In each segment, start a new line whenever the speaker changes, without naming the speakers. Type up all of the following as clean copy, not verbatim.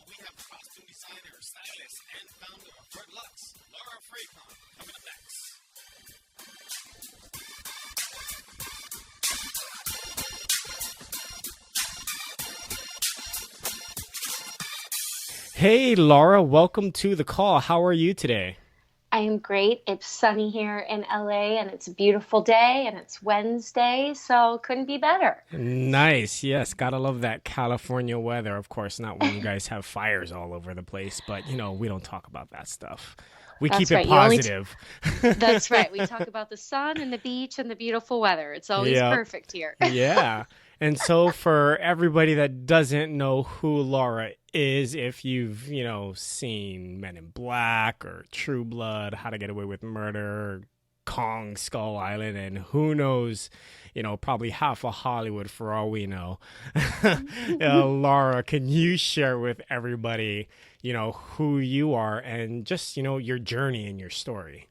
we have costume designer, stylist, and founder of Verte Luxe, Laura Frecon, coming up next. Hey, Laura, welcome to the call. How are you today?
I am great. It's sunny here in LA and it's a beautiful day and it's Wednesday, so couldn't be better.
Nice. Yes, gotta love that California weather. Of course, not when you guys have fires all over the place, but we don't talk about that stuff. We keep
That's
it
right.
positive.
That's right. We talk about the sun and the beach and the beautiful weather. It's always
Yep.
perfect here.
Yeah. And so for everybody that doesn't know who Laura is, if you've seen Men in Black or True Blood, How to Get Away with Murder, Kong Skull Island, and who knows, probably half of Hollywood for all we know. Laura, can you share with everybody, who you are and just, your journey and your story?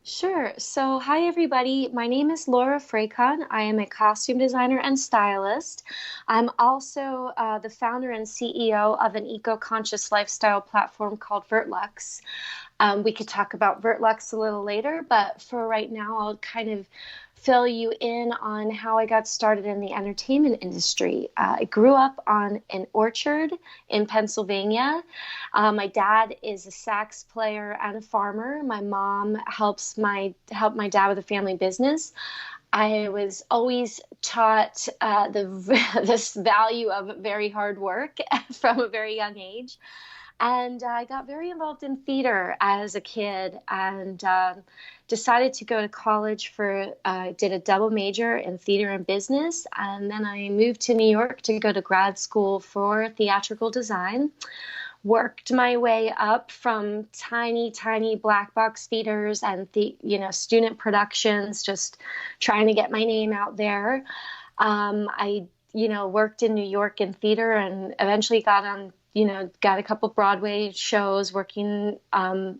Sure. So, hi everybody. My name is Laura Frecon. I am a costume designer and stylist. I'm also the founder and CEO of an eco-conscious lifestyle platform called Verte Luxe. We could talk about Verte Luxe a little later, but for right now, I'll kind of fill you in on how I got started in the entertainment industry. I grew up on an orchard in Pennsylvania. My dad is a sax player and a farmer. My mom helped my dad with a family business. I was always taught this value of very hard work from a very young age. And I got very involved in theater as a kid and decided to go to college did a double major in theater and business. And then I moved to New York to go to grad school for theatrical design. Worked my way up from tiny, tiny black box theaters and student productions, just trying to get my name out there. I worked in New York in theater and eventually got a couple Broadway shows working, on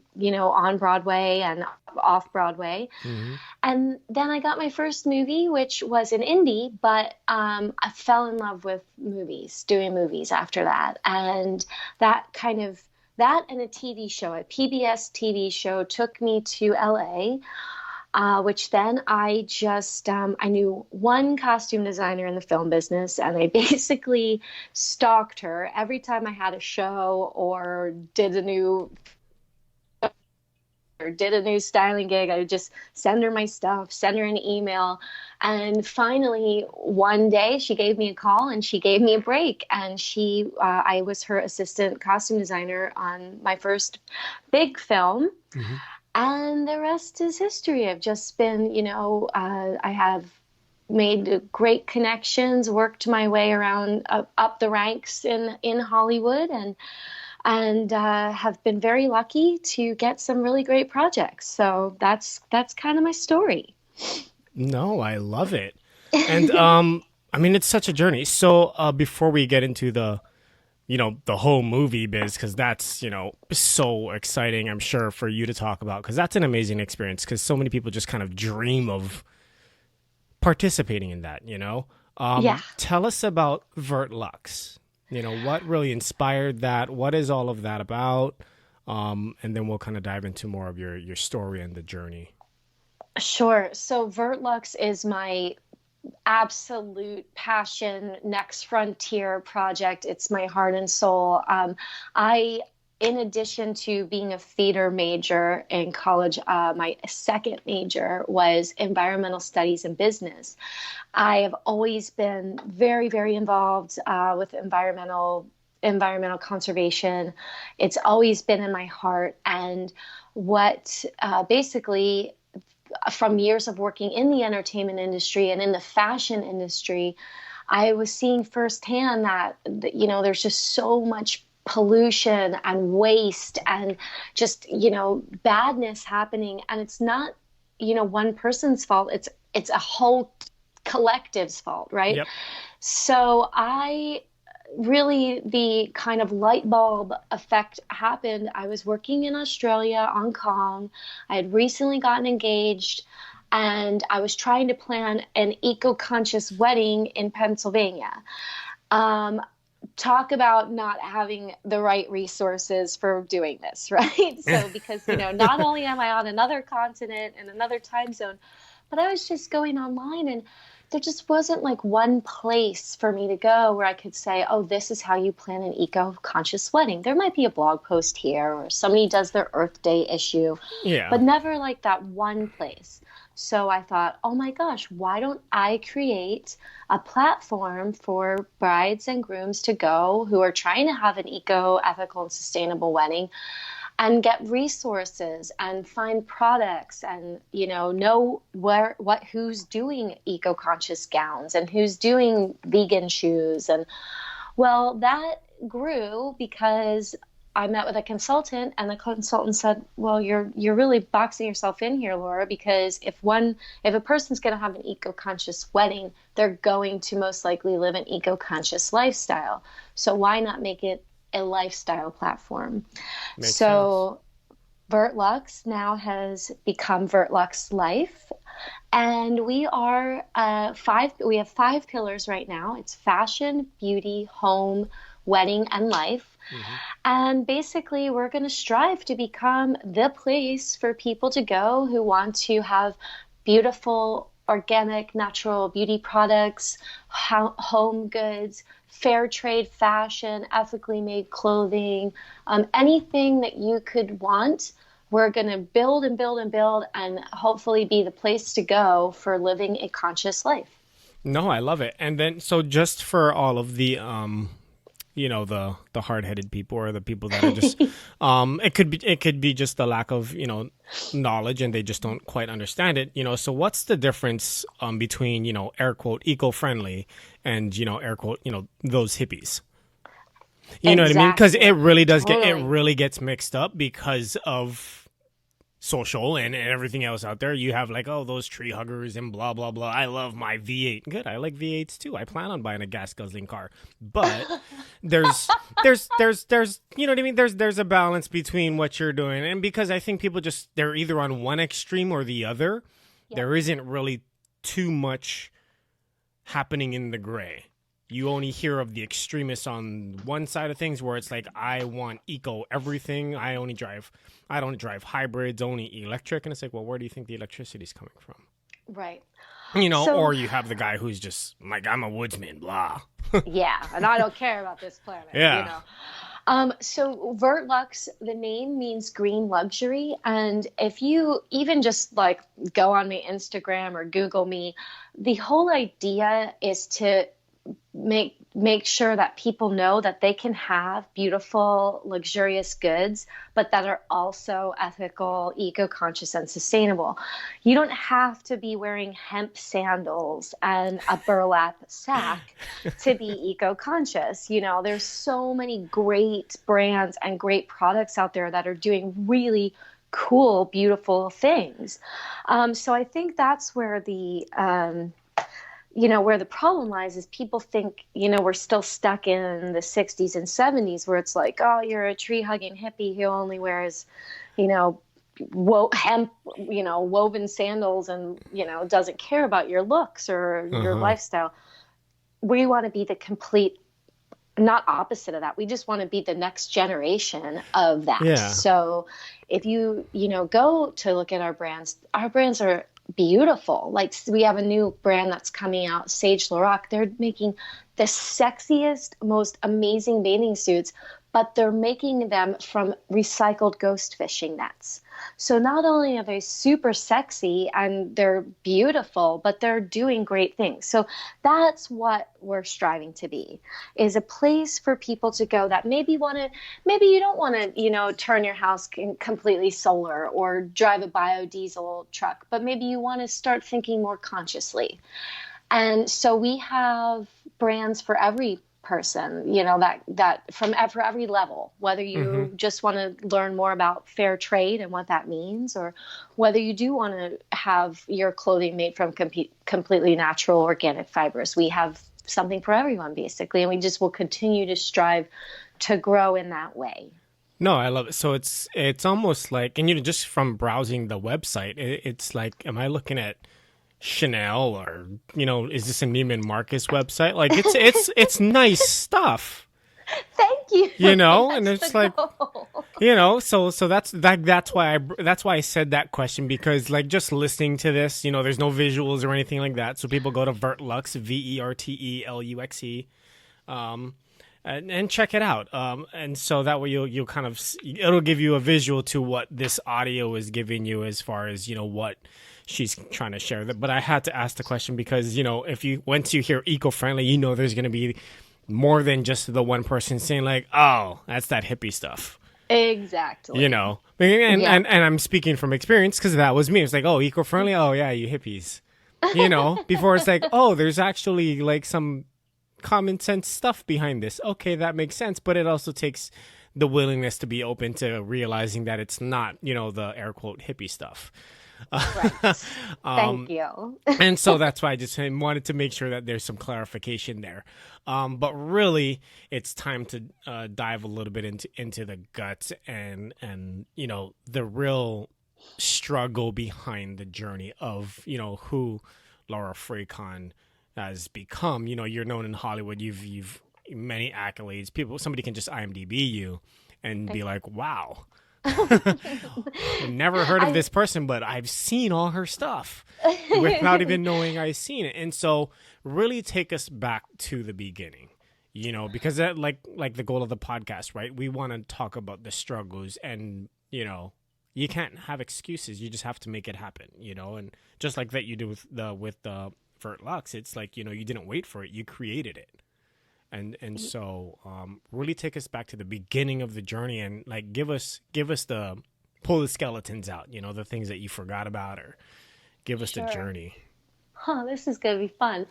Broadway and off Broadway.
Hmm.
And then I got my first movie, which was an indie, but I fell in love with movies, doing movies after that. And that and a TV show, a PBS TV show took me to LA, which then I knew one costume designer in the film business, and I basically stalked her every time I had a show or did a new styling gig. I would just send her my stuff, send her an email. And finally, one day she gave me a call and she gave me a break. And I was her assistant costume designer on my first big film.
Hmm.
And the rest is history. I've just I have made great connections, worked my way around up the ranks in Hollywood, and have been very lucky to get some really great projects. So that's kind of my story.
No, I love it. And I mean, it's such a journey. So before we get into the whole movie biz, because that's so exciting, I'm sure, for you to talk about, because that's an amazing experience, because so many people just kind of dream of participating in that.
Yeah.
Tell us about Verte Luxe. What really inspired that? What is all of that about? And then we'll kind of dive into more of your story and the journey.
Sure. So Verte Luxe is my absolute passion, next frontier project. It's my heart and soul. In addition to being a theater major in college, my second major was environmental studies and business. I have always been very, very involved with environmental conservation. It's always been in my heart. And what basically from years of working in the entertainment industry and in the fashion industry, I was seeing firsthand that there's just so much pollution and waste and just badness happening. And it's not one person's fault. It's a whole collective's fault, right?
Yep.
So the kind of light bulb effect happened. I was working in Australia, Hong Kong. I had recently gotten engaged and I was trying to plan an eco-conscious wedding in Pennsylvania. Um, talk about not having the right resources for doing this, right? So, because, not only am I on another continent and another time zone, but I was just going online and there just wasn't like one place for me to go where I could say, oh, this is how you plan an eco-conscious wedding. There might be a blog post here or somebody does their Earth Day issue,
Yeah.
but never like that one place. So I thought, oh my gosh, why don't I create a platform for brides and grooms to go who are trying to have an eco, ethical, and sustainable wedding and get resources and find products and know who's doing eco-conscious gowns and who's doing vegan shoes. And well, that grew because I met with a consultant and the consultant said, well, you're really boxing yourself in here, Laura, because if a person's going to have an eco-conscious wedding, they're going to most likely live an eco-conscious lifestyle. So why not make it a lifestyle platform?
Makes sense.
So Verte Luxe now has become Verte Luxe Life. And we have five pillars right now. It's fashion, beauty, home, wedding, and life.
Hmm.
And basically, we're going to strive to become the place for people to go who want to have beautiful, organic, natural beauty products, home goods, fair trade fashion, ethically made clothing, anything that you could want. We're going to build and build and build and hopefully be the place to go for living a conscious life.
No, I love it. And then, so just for all of the, the hard-headed people or the people that are just, it could be just the lack of, knowledge and they just don't quite understand it. So what's the difference, between, air quote, eco-friendly and, air quote, those hippies? You know what I mean? Because it
Exactly.
really does it
Totally.
really gets mixed up because of social and everything else out there. You have like, oh, those tree huggers and blah blah blah. I love my V8. Good, I like V8s too. I plan on buying a gas guzzling car, but there's you know what I mean. There's a balance between what you're doing, and because I think people just they're either on one extreme or the other.
Yep.
There isn't really too much happening in the gray. You only hear of the extremists on one side of things where it's like, I want eco everything. I don't drive hybrids, only electric. And it's like, well, where do you think the electricity is coming from?
Right.
Or
So,
you have the guy who's just like, I'm a woodsman, blah.
yeah, and I don't care about this planet.
Yeah.
So Verte Luxe, the name means green luxury. And if you even just like go on my Instagram or Google me, the whole idea is to make sure that people know that they can have beautiful, luxurious goods, but that are also ethical, eco-conscious, and sustainable. You don't have to be wearing hemp sandals and a burlap sack to be eco-conscious. There's so many great brands and great products out there that are doing really cool, beautiful things. So I think that's where the problem lies is people think, we're still stuck in the 60s and 70s where it's like, oh, you're a tree hugging hippie who only wears, you know, hemp, woven sandals and, doesn't care about your looks or your
Uh-huh.
lifestyle. We want to be the complete, not opposite of that. We just want to be the next generation of that.
Yeah.
So if go to look at our brands are beautiful. Like we have a new brand that's coming out, Sage Laroque. They're making the sexiest, most amazing bathing suits, but they're making them from recycled ghost fishing nets. So not only are they super sexy and they're beautiful, but they're doing great things. So that's what we're striving to be, is a place for people to go that maybe you don't want to, turn your house completely solar or drive a biodiesel truck, but maybe you want to start thinking more consciously. And so we have brands for every person, that for every level, whether
Mm-hmm.
you just want to learn more about fair trade and what that means, or whether you do want to have your clothing made from completely natural organic fibers. We have something for everyone, basically, and we just will continue to strive to grow in that way.
No, I love it. So it's almost like, and just from browsing the website, it's like, am I looking at Chanel or is this a Neiman Marcus website? Like it's nice stuff.
Thank you.
And
That's
it's
the
like,
goal.
so that's why I said that question, because like just listening to this, there's no visuals or anything like that. So people go to Verte Luxe, VerteLuxe, um, and check it out. And so that way you'll kind of it'll give you a visual to what this audio is giving you as far as what she's trying to share. But I had to ask the question because if you once you hear eco-friendly, there's going to be more than just the one person saying like, oh, that's that hippie stuff.
Exactly. Yeah.
And I'm speaking from experience because that was me. It's like, oh, eco-friendly. Oh yeah, you hippies. Before it's like, oh, there's actually like some common sense stuff behind this. Okay, that makes sense, but it also takes the willingness to be open to realizing that it's not, the air quote hippie stuff.
Right. Thank you.
And so that's why I just wanted to make sure that there's some clarification there. But really, it's time to dive a little bit into the guts and the real struggle behind the journey of who Laura Frecon has become. You're known in Hollywood. You've many accolades. Somebody can just IMDb you and be like, wow. I've never heard of this person, but I've seen all her stuff without even knowing I've seen it. And so really take us back to the beginning, because that like the goal of the podcast, right? We want to talk about the struggles and, you can't have excuses. You just have to make it happen, and just like that you do with the Verte Luxe, it's like, you didn't wait for it. You created it. And so really take us back to the beginning of the journey and like give us pull the skeletons out, the things that you forgot about, or give us the journey.
Oh, this is going to be fun.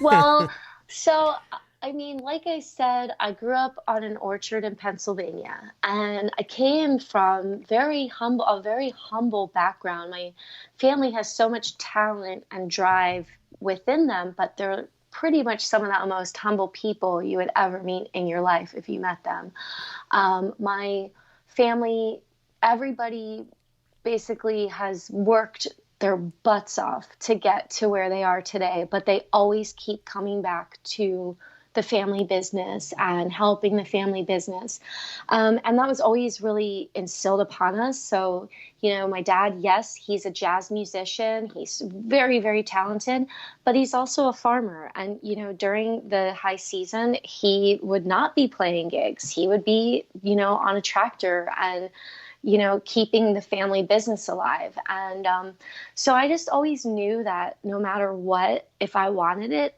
Well, so, I mean, like I said, I grew up on an orchard in Pennsylvania, and I came from a very humble background. My family has so much talent and drive within them, but they're pretty much some of the most humble people you would ever meet in your life if you met them. My family, everybody basically has worked their butts off to get to where they are today, but they always keep coming back to the family business and helping the family business. And that was always really instilled upon us. So, my dad, yes, he's a jazz musician. He's very, very talented, but he's also a farmer. And, during the high season, he would not be playing gigs. He would be, on a tractor and, keeping the family business alive. And so I just always knew that no matter what, if I wanted it,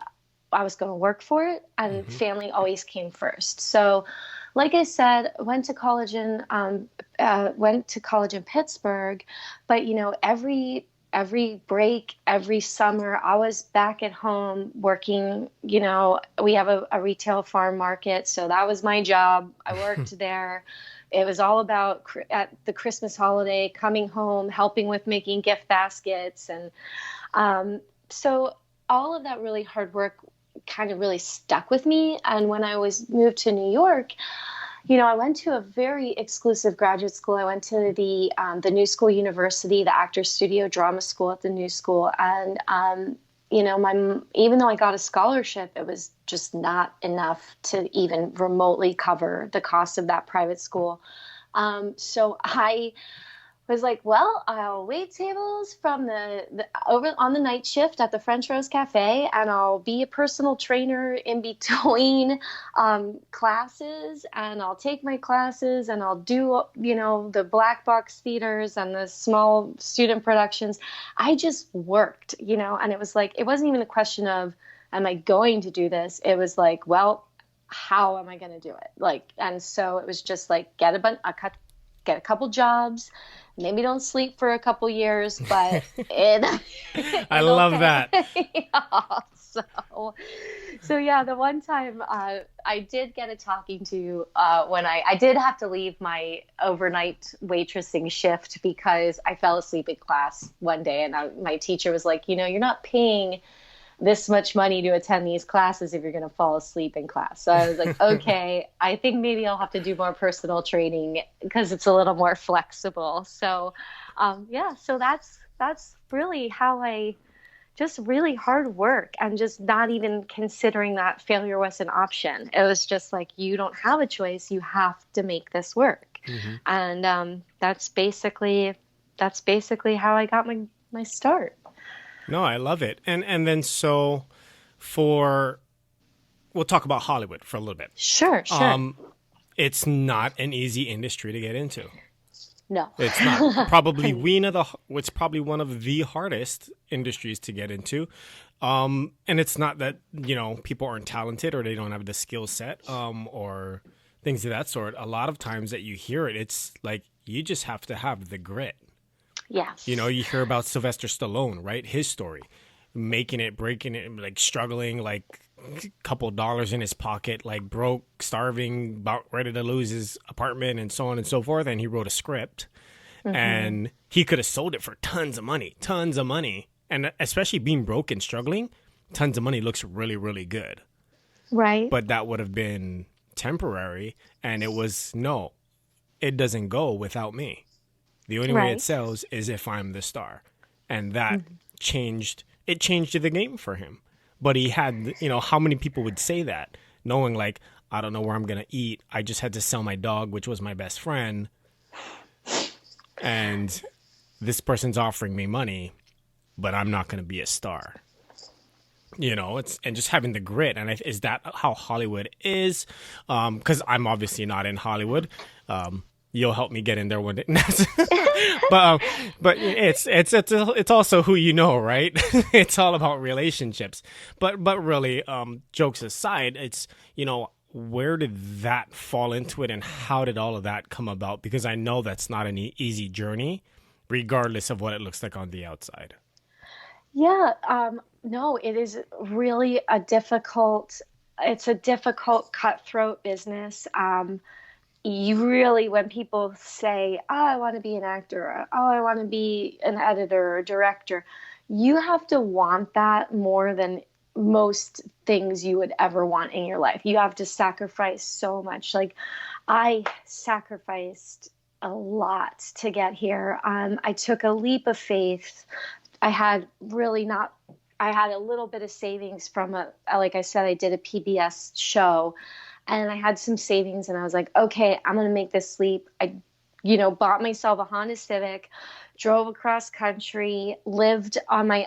I was going to work for it, and family always came first. So, like I said, went to college in Pittsburgh, but every break, every summer, I was back at home working. We have a retail farm market, so that was my job. I worked there. It was all about at the Christmas holiday, coming home, helping with making gift baskets, and so all of that really hard work kind of really stuck with me. And when I was moved to New York, I went to a very exclusive graduate school. I went to the New School University, the Actors Studio Drama School at the New School. And, even though I got a scholarship, it was just not enough to even remotely cover the cost of that private school. So I was like, well, I'll wait tables from the over on the night shift at the French Rose Cafe, and I'll be a personal trainer in between classes, and I'll take my classes, and I'll do the black box theaters and the small student productions. I just worked, and it was like, it wasn't even a question of, am I going to do this? It was like, well, how am I going to do it? And so it was just like, get a couple jobs. Maybe don't sleep for a couple years, but
I love that.
Yeah, so yeah, the one time I did get a talking to when I did have to leave my overnight waitressing shift because I fell asleep in class one day, and my teacher was like, you're not paying this much money to attend these classes if you're going to fall asleep in class. So I was like, okay, I think maybe I'll have to do more personal training because it's a little more flexible. So, so that's really how I just really hard work and just not even considering that failure was an option. It was just like, you don't have a choice. You have to make this work.
Hmm.
And that's basically how I got my start.
No, I love it. And then so for we'll talk about Hollywood for a little bit.
Sure, sure.
It's not an easy industry to get into.
No.
It's not probably it's probably one of the hardest industries to get into. And it's not that, people aren't talented or they don't have the skill set, or things of that sort. A lot of times that you hear it, it's like you just have to have the grit.
Yes.
You hear about Sylvester Stallone, right? His story, making it, breaking it, like struggling, like a couple dollars in his pocket, like broke, starving, about ready to lose his apartment, and so on and so forth. And he wrote a script, and he could have sold it for tons of money. And especially being broke and struggling, tons of money looks really, really good.
Right.
But that would have been temporary, and it was, no, it doesn't go without me. The only way it sells is if I'm the star. And that changed the game for him. But he had, how many people would say that, knowing like, I don't know where I'm going to eat. I just had to sell my dog, which was my best friend. And this person's offering me money, but I'm not going to be a star. And just having the grit. And is that how Hollywood is? Because I'm obviously not in Hollywood. You'll help me get in there one day. but it's also who you know, right? It's all about relationships. But really, jokes aside, it's, where did that fall into it, and how did all of that come about? Because I know that's not an easy journey, regardless of what it looks like on the outside.
Yeah, no, it is really it's a difficult cutthroat business. You really, when people say, oh, I want to be an actor, or, oh, I want to be an editor or director, you have to want that more than most things you would ever want in your life. You have to sacrifice so much. Like, I sacrificed a lot to get here. I took a leap of faith. I had a little bit of savings from like I said, I did a PBS show. And I had some savings, and I was like, okay, I'm going to make this leap. I, bought myself a Honda Civic, drove across country, lived on my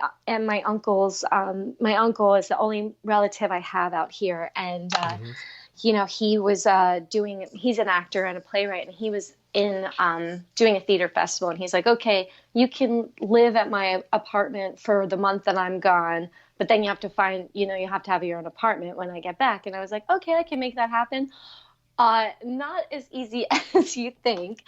uncle's. My uncle is the only relative I have out here. And, he was he's an actor and a playwright, and he was in doing a theater festival. And he's like, okay, you can live at my apartment for the month that I'm gone, but then you have to you have to have your own apartment when I get back. And I was like, okay, I can make that happen. Not as easy as you think,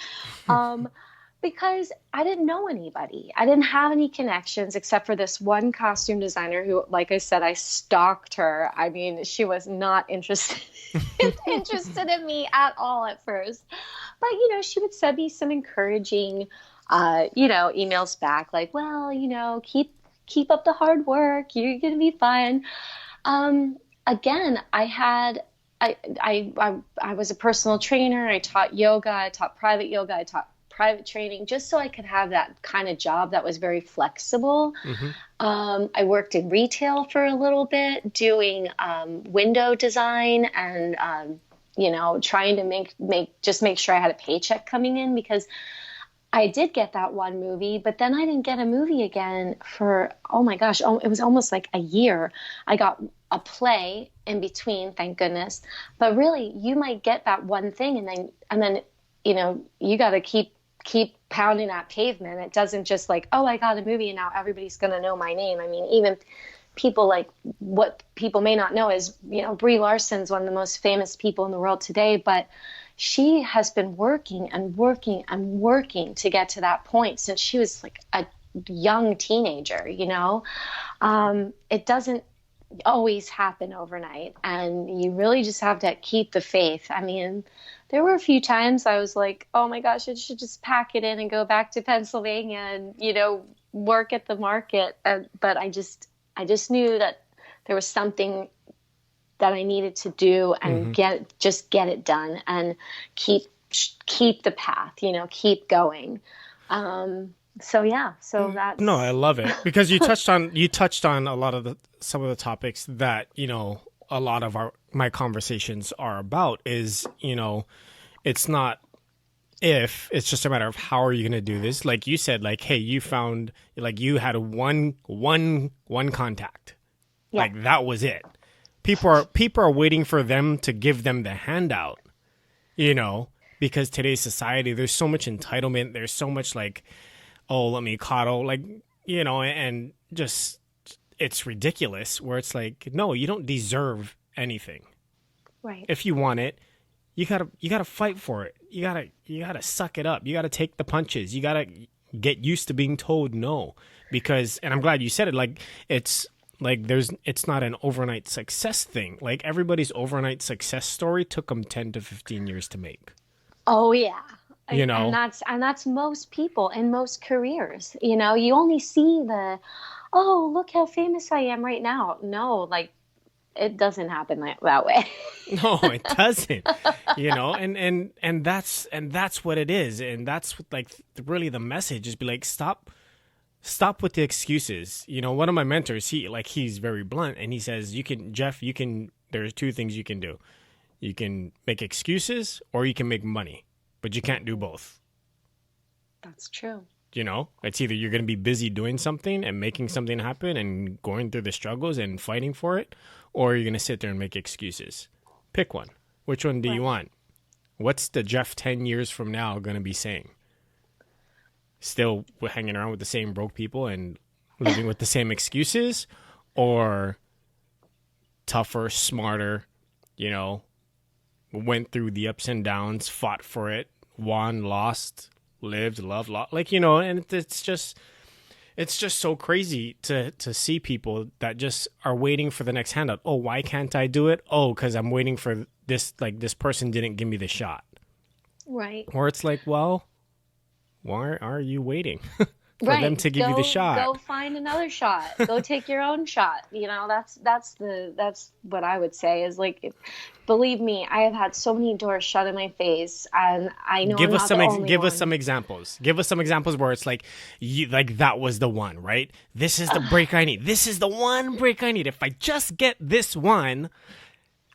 because I didn't know anybody. I didn't have any connections except for this one costume designer who, like I said, I stalked her. I mean, she was not interested in me at all at first. But, she would send me some encouraging, emails back like, well, keep up the hard work. You're going to be fine. Again, I was a personal trainer. I taught yoga. I taught private yoga. I taught private training just so I could have that kind of job that was very flexible. I worked in retail for a little bit doing window design and, trying to make sure I had a paycheck coming in, because I did get that one movie, but then I didn't get a movie again for, oh my gosh, it was almost like a year. I got a play in between, thank goodness. But really, you might get that one thing, and then you got to keep pounding that pavement. It doesn't just like, oh, I got a movie and now everybody's going to know my name. I mean, even people, like, what people may not know is, Brie Larson's one of the most famous people in the world today, but she has been working and working and working to get to that point since she was like a young teenager. It doesn't always happen overnight, and you really just have to keep the faith. I mean, there were a few times I was like, oh my gosh, I should just pack it in and go back to Pennsylvania and, work at the market. But I just knew that there was something that I needed to do and get it done and keep the path, keep going. So yeah, so
No, I
that's
love it because you touched on a lot of the some of the topics that, you know, a lot of our my conversations are about is, you know, it's not if, it's just a matter of how are you going to do this? Like you said, like, hey, you found, like, you had one contact.
yeah,
Like that was it. People are waiting for them to give them the handout, you know, because today's society, there's so much entitlement, there's so much like, oh, let me coddle, like, you know, and just it's ridiculous where it's like, no, you don't deserve anything.
right.
If you want it, you gotta fight for it. You gotta suck it up. You gotta take the punches. You gotta get used to being told no. Because, and I'm glad you said it, like it's like it's not an overnight success thing. Like everybody's overnight success story took them 10 to 15 years to make.
Oh yeah.
You
And
know?
that's most people in most careers. You know, you only see the, oh, look how famous I am right now. No, like it doesn't happen that way.
No, it doesn't. You know, and that's what it is. And that's what, like, really the message is, be like, stop with the excuses. You know, one of my mentors, he's very blunt, and he says, you can there's two things you can do. You can make excuses or you can make money, but you can't do both.
That's true.
You know, it's either you're going to be busy doing something and making something happen and going through the struggles and fighting for it, or you're going to sit there and make excuses. Pick one. Which one do you
Right.
want? What's the Jeff 10 years from now going to be saying? Still hanging around with the same broke people and living with the same excuses, or tougher, smarter, you know, went through the ups and downs, fought for it, won, lost, lived, loved, lost. Like, you know, and it's just so crazy to see people that just are waiting for the next handout. Oh, why can't I do it? Oh, because I'm waiting for this, like this person didn't give me the shot.
Right.
Or it's like, well, why are you waiting for them
Right.
to give you the
Go
shot?
find another shot. Go take your own shot. You know, that's what I would say is like believe me, I have had so many doors shut in my face and I know I'm not the only
Give us some
one.
examples. Give us some examples where it's like you, like that was the one, right? This is the break I need. This is the one break I need. If I just get this one,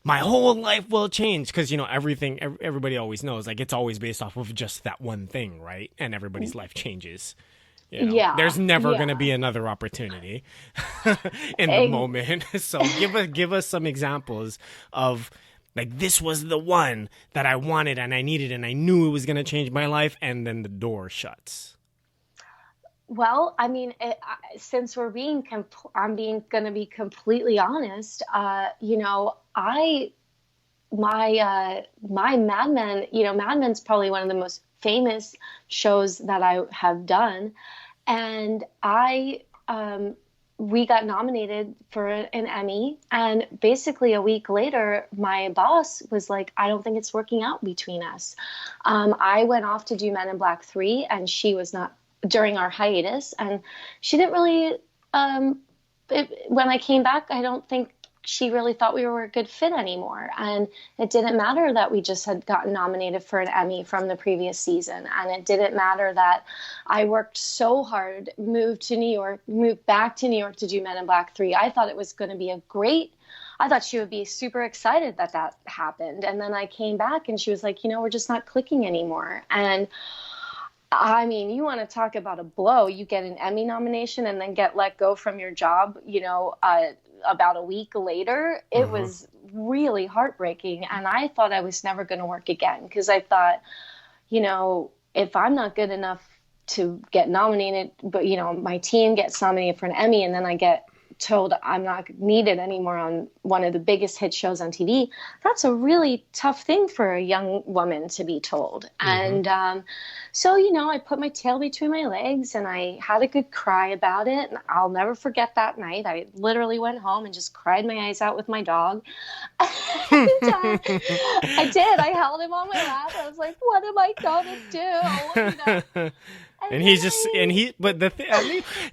my whole life will change. Because, you know, everybody always knows, like, it's always based off of just that one thing, right? And everybody's life changes. You know,
Yeah.
there's never going to
Yeah.
be another opportunity in the
Ex-
moment. So give us some examples of, like, this was the one that I wanted and I needed and I knew it was going to change my life, and then the door shuts.
Well, I mean, since I'm being going to be completely honest. You know, my Mad Men, you know, Mad Men's probably one of the most famous shows that I have done, and we got nominated for an Emmy, and basically a week later, my boss was like, "I don't think it's working out between us." I went off to do Men in Black 3, and she was not during our hiatus, and she didn't really. When I came back, I don't think she really thought we were a good fit anymore. And it didn't matter that we just had gotten nominated for an Emmy from the previous season. And it didn't matter that I worked so hard, moved back to New York to do Men in Black 3. I thought it was going to be I thought she would be super excited that that happened. And then I came back and she was like, you know, we're just not clicking anymore. And I mean, you want to talk about a blow. You get an Emmy nomination and then get let go from your job, you know, about a week later. It
Uh-huh.
was really heartbreaking. And I thought I was never going to work again because I thought, you know, if I'm not good enough to get nominated, but, you know, my team gets nominated for an Emmy and then I get told I'm not needed anymore on one of the biggest hit shows on TV, that's a really tough thing for a young woman to be told.
Mm-hmm.
And so, you know, I put my tail between my legs and I had a good cry about it. And I'll never forget that night. I literally went home and just cried my eyes out with my dog. And, I did. I held him on my lap. I was like, what am I going to do? You know? And
And
then
he's just, and he, but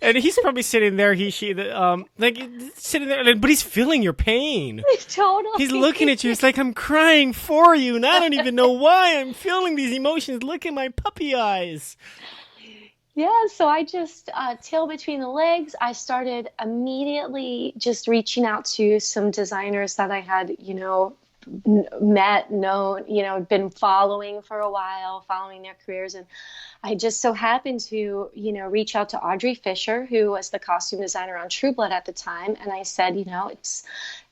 and he's probably sitting there, like sitting there, but he's feeling your pain.
totally.
He's looking at you. It's like, I'm crying for you, and I don't even know why I'm feeling these emotions. Look at my puppy eyes.
Yeah, so I just tail between the legs. I started immediately just reaching out to some designers that I had, met, known, been following for a while, following their careers. And I just so happened to, reach out to Audrey Fisher, who was the costume designer on True Blood at the time. And I said,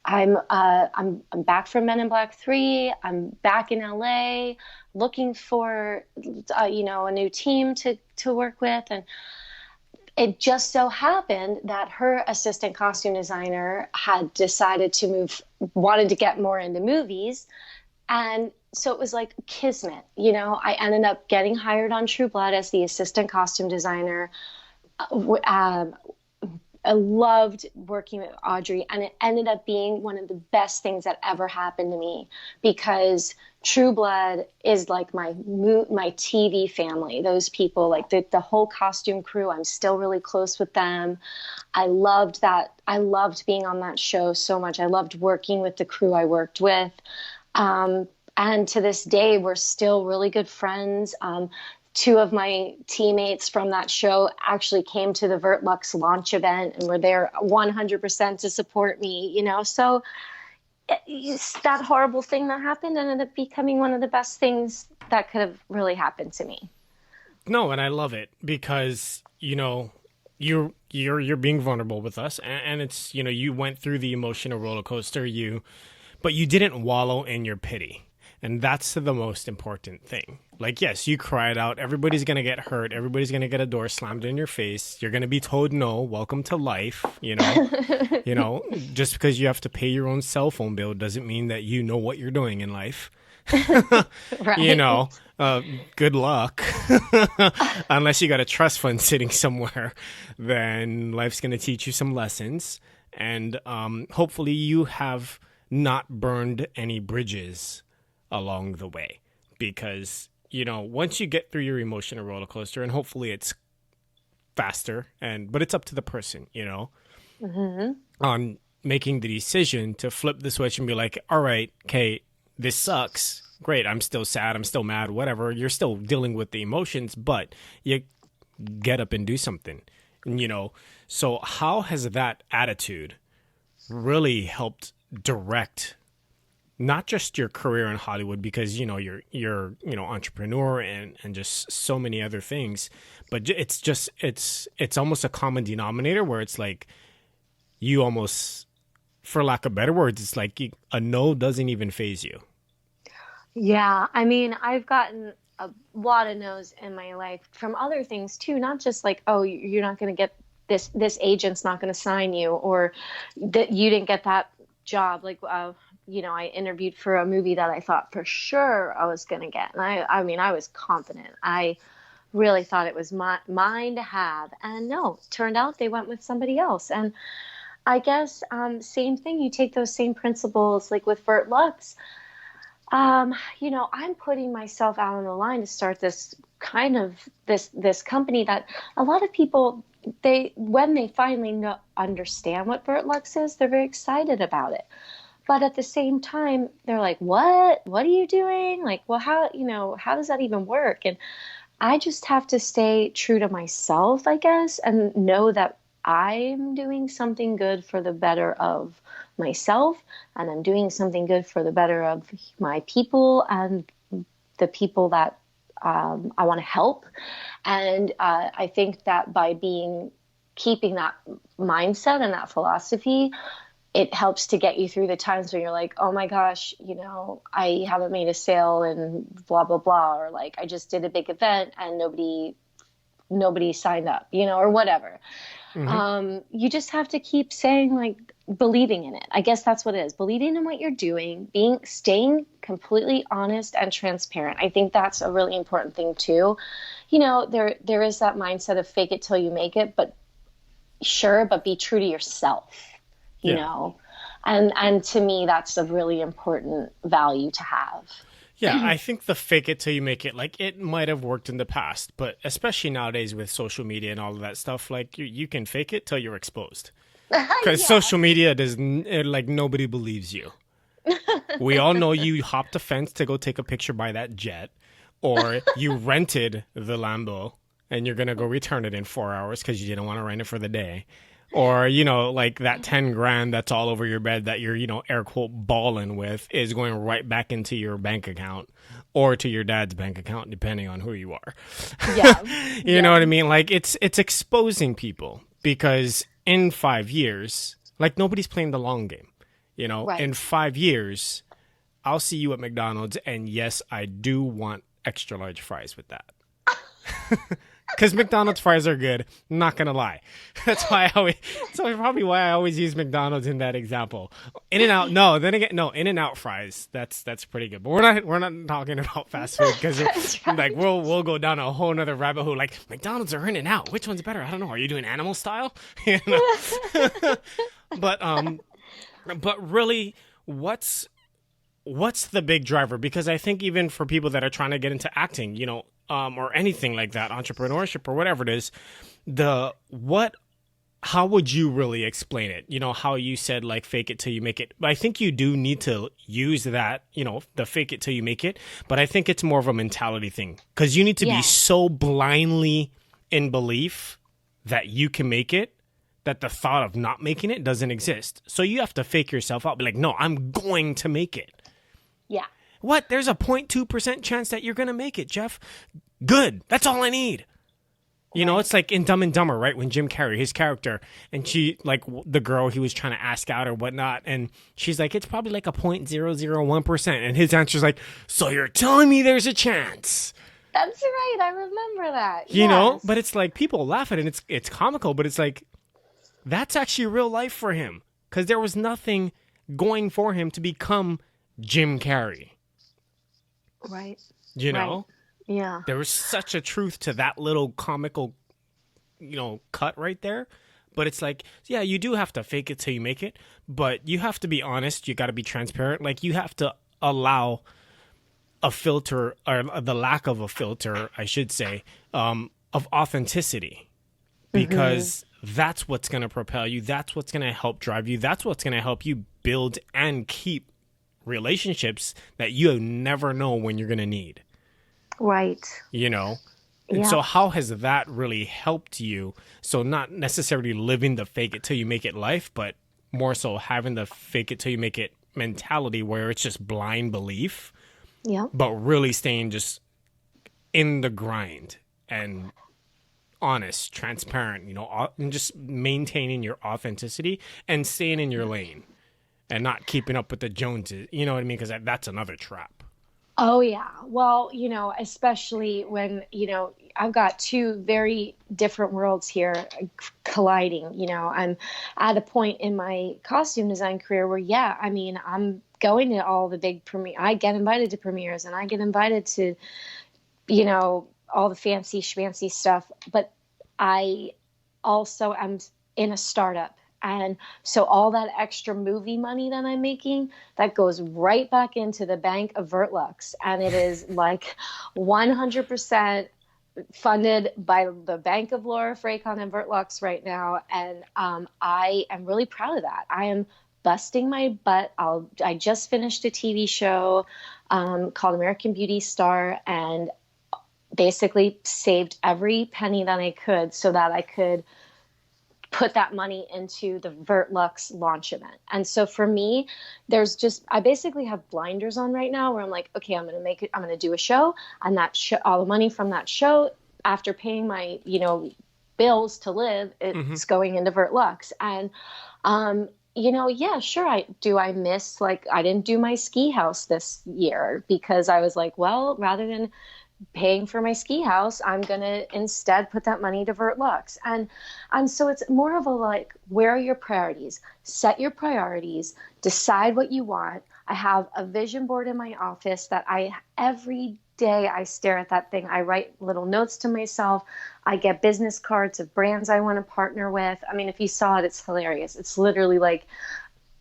I'm back from Men in Black 3. I'm back in LA looking for, a new team to work with. And it just so happened that her assistant costume designer had decided wanted to get more into movies. And so it was like kismet, I ended up getting hired on True Blood as the assistant costume designer. Um, I loved working with Audrey, and it ended up being one of the best things that ever happened to me because True Blood is like my TV family. Those people, like the whole costume crew, I'm still really close with them. I loved that. I loved being on that show so much. I loved working with the crew I worked with. And to this day, we're still really good friends. Two of my teammates from that show actually came to the Verte Luxe launch event and were there 100% to support me, So that horrible thing that happened ended up becoming one of the best things that could have really happened to me.
No, and I love it because, you're being vulnerable with us, and it's, you went through the emotional roller coaster, but you didn't wallow in your pity. And that's the most important thing. Like, yes, you cried out. Everybody's going to get hurt. Everybody's going to get a door slammed in your face. You're going to be told no. Welcome to life. Just because you have to pay your own cell phone bill doesn't mean that you know what you're doing in life.
Right.
Good luck. Unless you got a trust fund sitting somewhere, then life's going to teach you some lessons. And hopefully you have not burned any bridges along the way, because once you get through your emotional roller coaster, and hopefully it's faster, but it's up to the person
Mm-hmm.
on making the decision to flip the switch and be like, all right, okay, this sucks, great, I'm still sad, I'm still mad, whatever, you're still dealing with the emotions, but you get up and do something. So how has that attitude really helped direct not just your career in Hollywood, because you're entrepreneur and just so many other things, but it's almost a common denominator where it's like you almost, for lack of better words, it's like a no doesn't even phase you.
Yeah, I mean, I've gotten a lot of no's in my life from other things too, not just like, oh, you're not going to get this agent's not going to sign you, or that you didn't get that job. Like, I interviewed for a movie that I thought for sure I was going to get. And I mean, I was confident. I really thought it was mine to have. And no, turned out they went with somebody else. And I guess, same thing, you take those same principles, like with Verte Luxe. I'm putting myself out on the line to start this company that a lot of people, when they finally understand what Verte Luxe is, they're very excited about it. But at the same time, they're like, what? What are you doing? Like, well, how does that even work? And I just have to stay true to myself, I guess, and know that I'm doing something good for the better of myself, and I'm doing something good for the better of my people and the people that I want to help. And I think that by keeping that mindset and that philosophy, it helps to get you through the times when you're like, oh my gosh, I haven't made a sale and blah, blah, blah. Or like, I just did a big event and nobody signed up, or whatever.
Mm-hmm.
You just have to keep saying, like, believing in it. I guess that's what it is. Believing in what you're doing, staying completely honest and transparent. I think that's a really important thing too. There is that mindset of fake it till you make it, but be true to yourself, you
Yeah.
know? And to me, that's a really important value to have.
Yeah, I think the fake it till you make it, like, it might have worked in the past, but especially nowadays with social media and all of that stuff, like, you can fake it till you're exposed. Because
Yeah.
social media like, nobody believes you. We all know you hopped a fence to go take a picture by that jet, or you rented the Lambo and you're going to go return it in 4 hours because you didn't want to rent it for the day. Or, you know, like that 10 grand that's all over your bed that you're, you know, air quote balling with is going right back into your bank account or to your dad's bank account, depending on who you are.
Yeah.
You know what I mean? Like it's exposing people because in 5 years, like nobody's playing the long game. You know,
Right.
in 5 years, I'll see you at McDonald's, and yes, I do want extra large fries with that. Because McDonald's fries are good. Not gonna lie. That's probably why I always use McDonald's in that example. In-N-Out, no. Then again, no. In-N-Out fries. That's pretty good. But we're not talking about fast food because
Right.
like we'll go down a whole nother rabbit hole. Like McDonald's or In-N-Out, which one's better? I don't know. Are you doing animal style? You know? But really, what's the big driver? Because I think even for people that are trying to get into acting, you know, or anything like that, entrepreneurship or whatever it is, how would you really explain it? You know, how you said like fake it till you make it. But I think you do need to use that, you know, the fake it till you make it. But I think it's more of a mentality thing because you need to be so blindly in belief that you can make it that the thought of not making it doesn't exist. So you have to fake yourself out. Be like, no, I'm going to make it.
Yeah.
What? There's a 0.2% chance that you're going to make it, Jeff. Good. That's all I need. You know, it's like in Dumb and Dumber, right? When Jim Carrey, his character, and she, like the girl he was trying to ask out or whatnot, and she's like, it's probably like a 0.001%. And his answer's like, so you're telling me there's a chance.
That's right. I remember that.
You know? But it's like, people laugh at it, and it's comical, but it's like, that's actually real life for him. Because there was nothing going for him to become Jim Carrey.
Right.
You know?
Right. Yeah.
There was such a truth to that little comical, you know, cut right there. But it's like, yeah, you do have to fake it till you make it. But you have to be honest. You got to be transparent. Like, you have to allow a filter, or the lack of a filter, I should say, of authenticity. Because that's what's going to propel you. That's what's going to help drive you. That's what's going to help you build and keep relationships that you never know when you're going to need.
Right.
You know? And so how has that really helped you? So not necessarily living the fake it till you make it life, but more so having the fake it till you make it mentality where it's just blind belief, but really staying just in the grind and honest, transparent, you know, and just maintaining your authenticity and staying in your lane and not keeping up with the Joneses. You know what I mean? Because that's another trap.
Oh, yeah. Well, you know, especially when, you know, I've got two very different worlds here colliding. You know, I'm at a point in my costume design career where, I mean, I'm going to all the big premiere. I get invited to premieres and I get invited to, you know, all the fancy schmancy stuff. But I also am in a startup. And so all that extra movie money that I'm making, that goes right back into the bank of Verte Luxe. And it is like 100% funded by the bank of Laura Frecon and Verte Luxe right now. And I am really proud of that. I am busting my butt. I just finished a TV show called American Beauty Star and basically saved every penny that I could so that I could put that money into the Verte Luxe launch event. And so for me, I basically have blinders on right now where I'm like, okay, I'm going to do a show, and that all the money from that show, after paying my, you know, bills to live, it's going into Verte Luxe. And, you know, sure. I miss, like, I didn't do my ski house this year because I was like, well, rather than paying for my ski house, I'm going to instead put that money to Verte Luxe. And so it's more of a like, where are your priorities? Set your priorities, decide what you want. I have a vision board in my office that every day I stare at that thing. I write little notes to myself. I get business cards of brands I want to partner with. I mean, if you saw it, it's hilarious. It's literally like,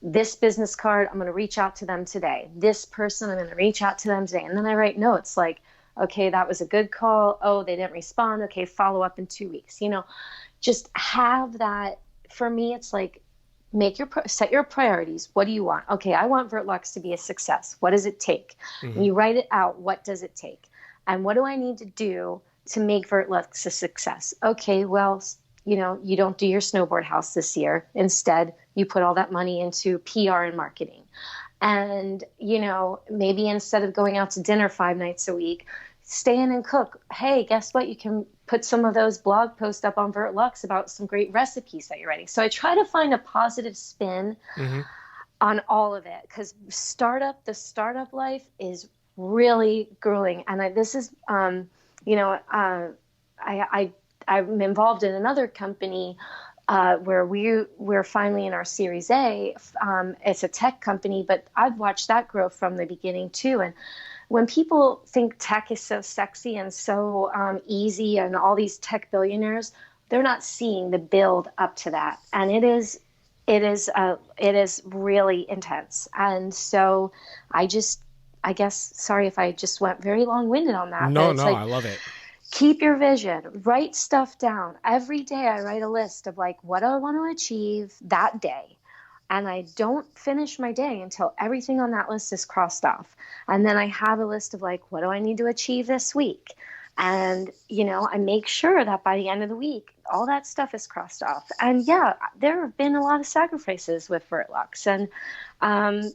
this business card, I'm going to reach out to them today. This person, I'm going to reach out to them today. And then I write notes like, okay, that was a good call. Oh, they didn't respond. Okay, follow up in 2 weeks. You know, just have that. For me, it's like, set your priorities. What do you want? Okay, I want Verte Luxe to be a success. What does it take? And you write it out. What does it take? And what do I need to do to make Verte Luxe a success. Okay, well, you don't do your snowboard house this year. Instead, you put all that money into PR and marketing. And, maybe instead of going out to dinner 5 nights a week, stay in and cook. Hey, guess what? You can put some of those blog posts up on Verte Luxe about some great recipes that you're writing. So I try to find a positive spin on all of it, because the startup life is really grueling. And this is, I'm involved in another company where we're finally in our Series A. It's a tech company, but I've watched that grow from the beginning too. And when people think tech is so sexy and so easy, and all these tech billionaires, they're not seeing the build up to that, and it is really intense. And so I guess, sorry if I just went very long-winded on that.
No, I love it.
Keep your vision, write stuff down. Every day I write a list of like, what do I want to achieve that day? And I don't finish my day until everything on that list is crossed off. And then I have a list of like, what do I need to achieve this week? And, I make sure that by the end of the week, all that stuff is crossed off. And yeah, there have been a lot of sacrifices with Verte Luxe. And, a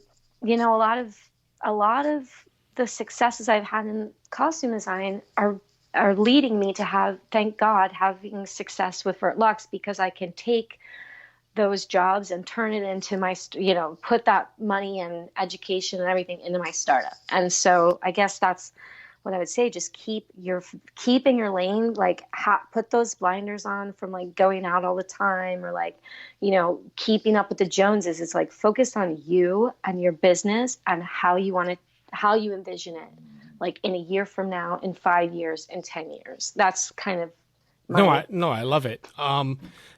lot of the successes I've had in costume design are leading me to have, thank God, having success with Verte Luxe, because I can take those jobs and turn it into my, put that money and education and everything into my startup. And so I guess that's what I would say. Just keep in your lane, like put those blinders on from like going out all the time, or like, keeping up with the Joneses. It's like focus on you and your business and how you envision it, like in a year from now, in 5 years, in 10 years. That's kind of
I love it.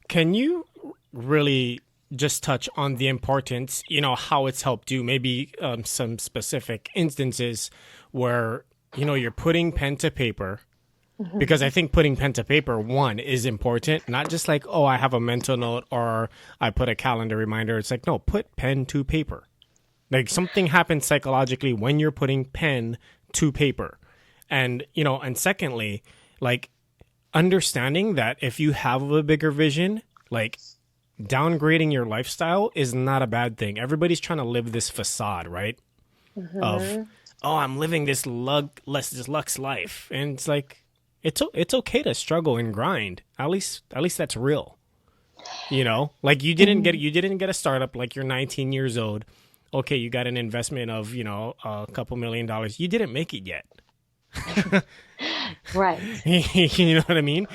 Can you really just touch on the importance, how it's helped you, maybe some specific instances where, you're putting pen to paper, because I think putting pen to paper, one, is important, not just like, oh, I have a mental note or I put a calendar reminder. It's like, no, put pen to paper. Like something happens psychologically when you're putting pen to paper. And, and secondly, like understanding that if you have a bigger vision, like downgrading your lifestyle is not a bad thing. Everybody's trying to live this facade, right? Of, oh, I'm living this luxe life. And it's like, it's okay to struggle and grind. At least that's real. Like you didn't get a startup like you're 19 years old. Okay, you got an investment of, a couple $1,000,000. You didn't make it yet.
Right.
You know what I mean?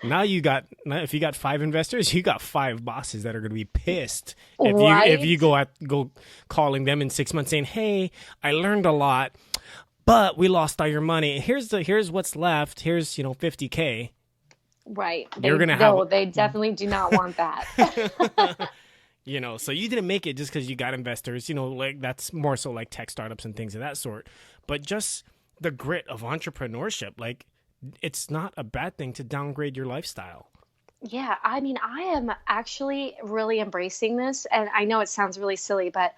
Now if you got 5 investors, you got 5 bosses that are going to be pissed if you go calling them in 6 months saying, "Hey, I learned a lot, but we lost all your money. Here's what's left. Here's, $50K."
Right.
They
definitely do not want that.
So you didn't make it just because you got investors, like that's more so like tech startups and things of that sort. But just the grit of entrepreneurship, like it's not a bad thing to downgrade your lifestyle.
Yeah, I mean, I am actually really embracing this, and I know it sounds really silly, but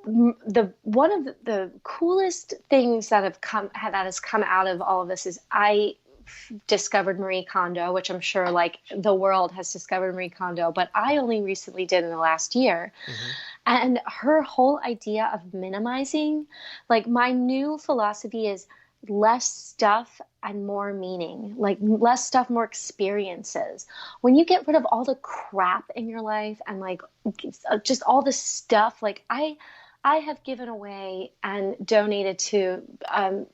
one of the coolest things that has come out of all of this is I discovered Marie Kondo, which I'm sure like the world has discovered Marie Kondo, but I only recently did in the last year. And her whole idea of minimizing, like my new philosophy is less stuff and more meaning, like less stuff, more experiences. When you get rid of all the crap in your life and like just all the stuff, like I have given away and donated to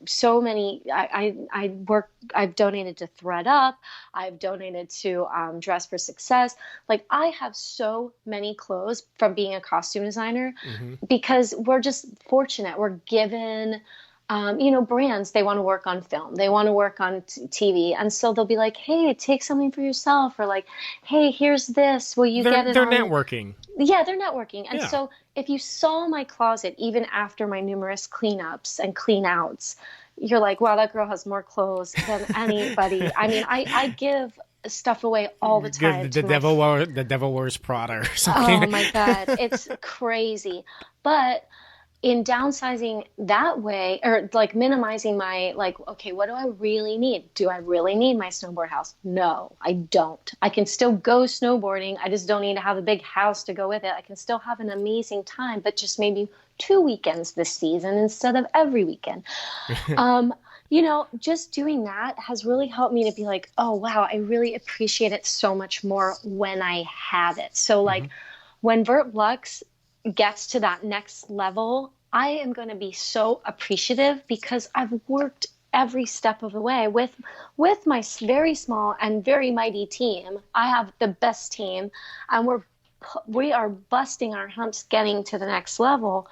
so many. I've donated to ThreadUp. I've donated to Dress for Success. Like I have so many clothes from being a costume designer because we're just fortunate. We're given, brands, they want to work on film. They want to work on TV. And so they'll be like, hey, take something for yourself. Or like, hey, here's this. Will you get it
They're
on?
networking.
Yeah, they're networking. And so if you saw my closet, even after my numerous cleanups and clean outs, you're like, wow, that girl has more clothes than anybody. I mean, I give stuff away all the time.
The devil wears Prada or something.
Oh my God. It's crazy. But in downsizing that way, or like minimizing my, like, okay, what do I really need? Do I really need my snowboard house? No, I don't. I can still go snowboarding. I just don't need to have a big house to go with it. I can still have an amazing time, but just maybe 2 weekends this season instead of every weekend. Um, just doing that has really helped me to be like, oh, wow, I really appreciate it so much more when I have it. So, like,
Hmm.
when Verte Luxe gets to that next level, I am going to be so appreciative because I've worked every step of the way with my very small and very mighty team. I have the best team, and we are busting our humps getting to the next level,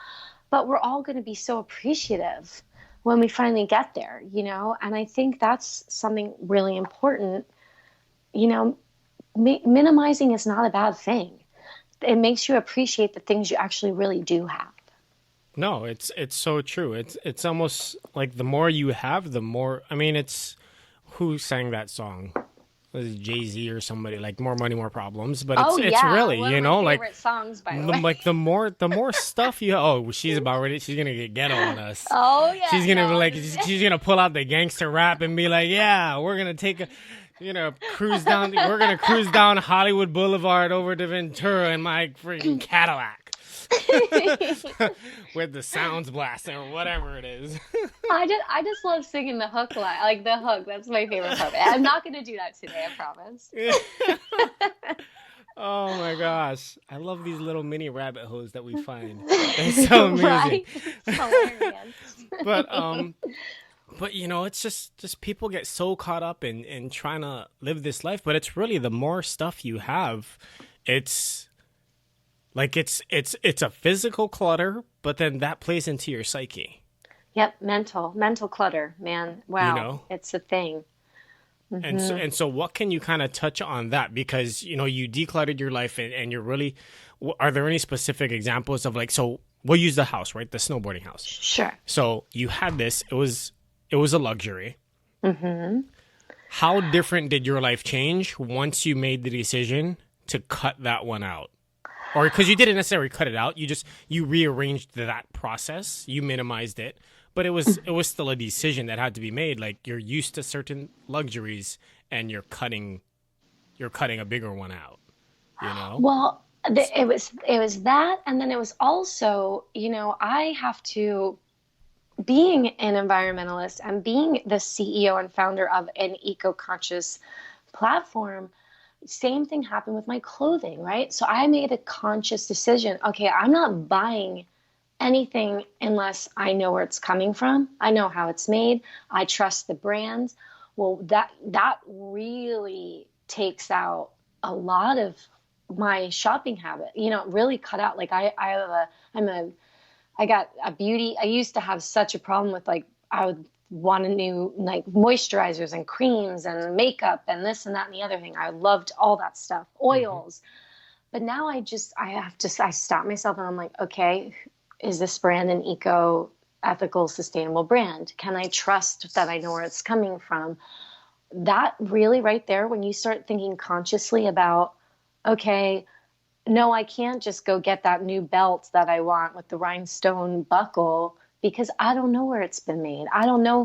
but we're all going to be so appreciative when we finally get there, and I think that's something really important. you know Minimizing is not a bad thing. It makes you appreciate the things you actually really do have.
No, it's so true. It's almost like the more you have, the more. I mean, it's who sang that song? Was it Jay-Z or somebody? Like more money, more problems. But
Oh
it's
yeah,
really
one of my
like
favorite songs, by the way.
like the more stuff you. Oh, she's about ready. She's gonna get ghetto on us.
Oh yeah,
She's
no,
gonna be
I'm
like,
just
she's gonna pull out the gangster rap and be like, yeah, we're gonna take a. Cruise down. We're gonna cruise down Hollywood Boulevard over to Ventura in my freaking Cadillac. With the sounds blasting or whatever it is.
I just love singing the hook line, like the hook. That's my favorite part. I'm not gonna do that today, I promise.
Oh my gosh. I love these little mini rabbit holes that we find. They're so amazing.
Right? It's hilarious.
But it's just people get so caught up in trying to live this life, but it's really the more stuff you have, it's like it's a physical clutter, but then that plays into your psyche,
Yep, mental clutter, man.
you
Wow,
know?
it's a thing.
And so what can you kind of touch on that? Because, you decluttered your life and you're really, are there any specific examples of like, so we'll use the house, right? The snowboarding house.
Sure.
So you had this, it was a luxury. How different did your life change once you made the decision to cut that one out? Or because you didn't necessarily cut it out, you rearranged that process, you minimized it, but it was still a decision that had to be made. Like you're used to certain luxuries and you're cutting a bigger one out, you know?
Well, it was that, and then it was also, I have to, being an environmentalist and being the CEO and founder of an eco-conscious platform. Same thing happened with my clothing, right? So I made a conscious decision. Okay, I'm not buying anything unless I know where it's coming from. I know how it's made. I trust the brands. Well, that really takes out a lot of my shopping habit. It really cut out. Like I got a beauty. I used to have such a problem with, like, I would want to new, like, moisturizers and creams and makeup and this and that and the other thing. I loved all that stuff,
Hmm.
oils. But now I stop myself and I'm like, okay, is this brand an ethical, sustainable brand? Can I trust that I know where it's coming from? That really right there, when you start thinking consciously about, okay, no, I can't just go get that new belt that I want with the rhinestone buckle because I don't know where it's been made. I don't know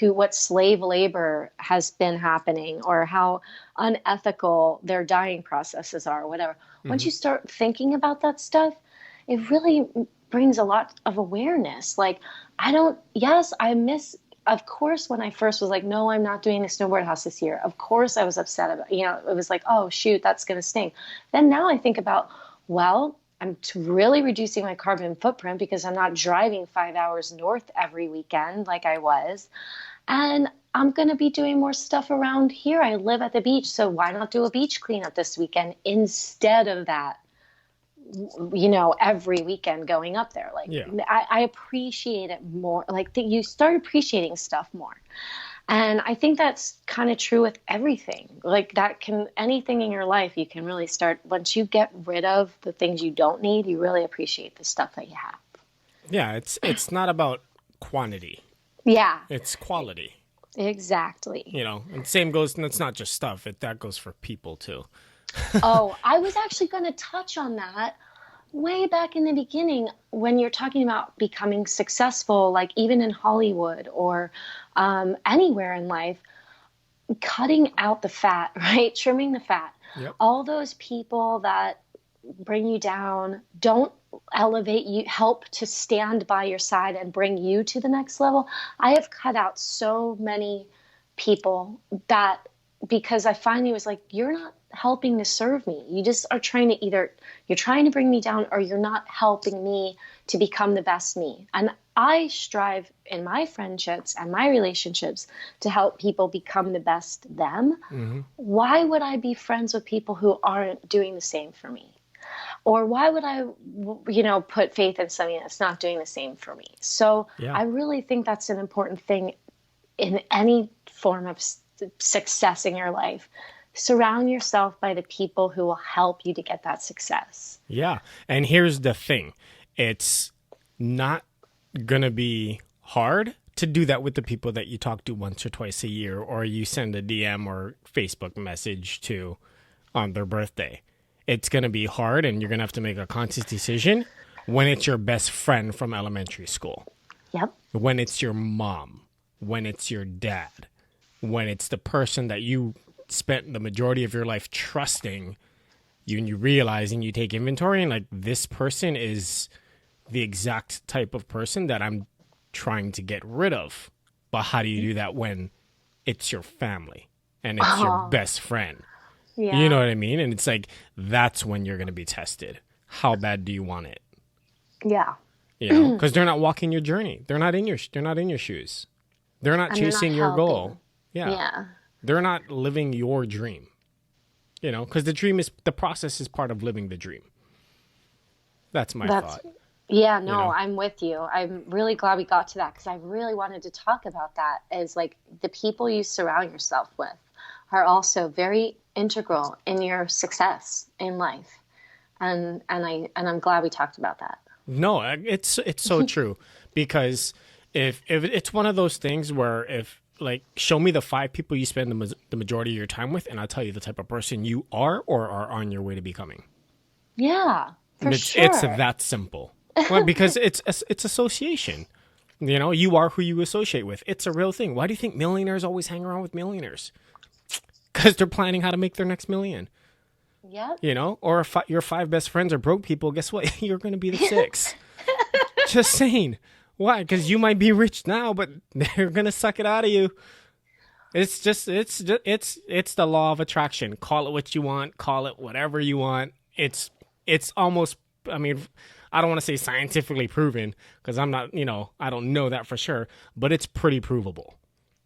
what slave labor has been happening or how unethical their dyeing processes are, or whatever. Once
Hmm.
you start thinking about that stuff, it really brings a lot of awareness. Like, yes, I miss, of course, when I first was like, no, I'm not doing the snowboard house this year. Of course, I was upset about, it was like, oh, shoot, that's going to stink. Then now I think about, well, I'm really reducing my carbon footprint because I'm not driving 5 hours north every weekend like I was. And I'm going to be doing more stuff around here. I live at the beach. So why not do a beach cleanup this weekend instead of that? Every weekend going up there. Like,
Yeah.
I appreciate it more. Like, you start appreciating stuff more. And I think that's kind of true with everything. Like, anything in your life, you can really start, once you get rid of the things you don't need, you really appreciate the stuff that you have.
Yeah, it's not about quantity.
Yeah,
It's quality.
exactly.
And same goes, and it's not just stuff, that goes for people too.
Oh, I was actually going to touch on that way back in the beginning, when you're talking about becoming successful, like even in Hollywood or anywhere in life, cutting out the fat, right? Trimming the fat.
Yep.
All those people that bring you down, don't elevate you, help to stand by your side and bring you to the next level. I have cut out so many people that because I finally was like, you're not helping to serve me. You just are trying to either you're trying to bring me down or you're not helping me to become the best me. And I strive in my friendships and my relationships to help people become the best them.
Mm-hmm.
Why would I be friends with people who aren't doing the same for me? Or why would I, put faith in something that's not doing the same for me? So
Yeah.
I really think that's an important thing in any form of success in your life. Surround yourself by the people who will help you to get that success.
Yeah. And here's the thing. It's not going to be hard to do that with the people that you talk to once or twice a year, or you send a DM or Facebook message to on their birthday. It's going to be hard, and you're going to have to make a conscious decision when it's your best friend from elementary school,
Yep.
when it's your mom, when it's your dad, when it's the person that you spent the majority of your life trusting you, and you realize and you take inventory and like, this person is the exact type of person that I'm trying to get rid of. But how do you do that when it's your family and it's your best friend?
Yeah.
You know what I mean? And it's like, that's when you're going to be tested. How bad do you want it?
Yeah.
You know, because they're not walking your journey. They're not in your shoes. They're not
And they're
chasing
not
your
helping.
goal. Yeah.
Yeah.
They're not living your dream. You know, because the process is part of living the dream. That's my thought.
Yeah, no,
know?
I'm with you. I'm really glad we got to that because I really wanted to talk about that as like the people you surround yourself with are also very integral in your success in life. And I'm glad we talked about that.
No, it's so true, because if it's one of those things where if like, show me the 5 people you spend the majority of your time with, and I'll tell you the type of person you are or are on your way to becoming.
Yeah, for sure.
It's that simple. Well, because it's association. You know, you are who you associate with. It's a real thing. Why do you think millionaires always hang around with millionaires? Because they're planning how to make their next million.
Yep.
You know, or if your 5 best friends are broke people, guess what? You're going to be the 6th. Just saying. Why? Because you might be rich now, but they're going to suck it out of you. It's the law of attraction. Call it what you want. Call it whatever you want. It's almost, I mean, I don't want to say scientifically proven because I'm not, I don't know that for sure, but it's pretty provable.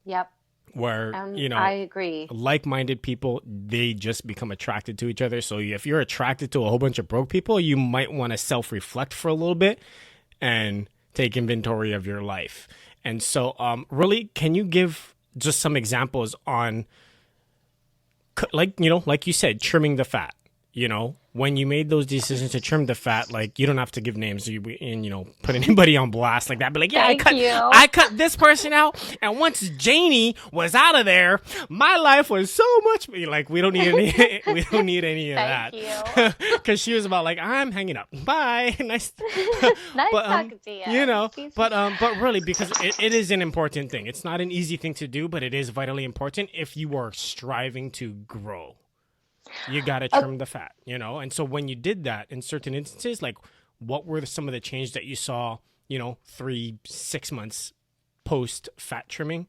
Yep.
Where,
I agree.
like-minded people, they just become attracted to each other. So if you're attracted to a whole bunch of broke people, you might want to self-reflect for a little bit and take inventory of your life. And so, really, can you give just some examples on, like you said, trimming the fat? When you made those decisions to trim the fat, like, you don't have to give names and, put anybody on blast like that. But like, yeah, I cut this person out. And once Janie was out of there, my life was so much like, we don't need any of that.
Thank you.
Because she was about like, I'm hanging up. Bye. Nice.
Nice talking to you.
But really, because it is an important thing. It's not an easy thing to do, but it is vitally important if you are striving to grow. You got to trim the fat, And so when you did that in certain instances, like, what were some of the changes that you saw, 3-6 months post fat trimming?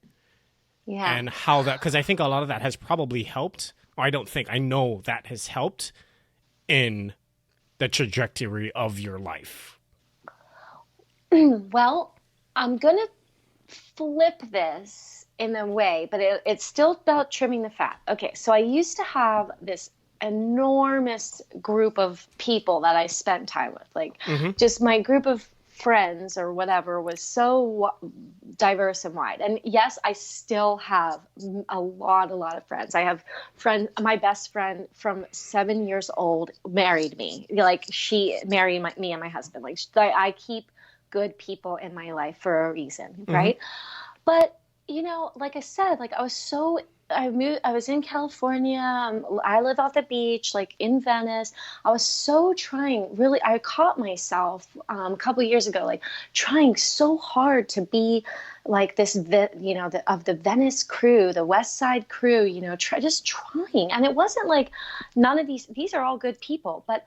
Yeah.
And how that, because I think a lot of that has probably helped. Or I know that has helped in the trajectory of your life.
Well, I'm going to flip this in a way, but it's still about trimming the fat. Okay, so I used to have this enormous group of people that I spent time with. Like, just my group of friends or whatever was so diverse and wide. And yes, I still have a lot of friends. I have my best friend from 7 years old married me. Like, she married me and my husband. Like, I keep good people in my life for a reason, right? But like I said, like, I was so I was in California. I live off the beach, like in Venice. I was so trying, really, I caught myself a couple years ago, like trying so hard to be like this, of the Venice crew, the West Side crew, just trying. And it wasn't like none of these are all good people, but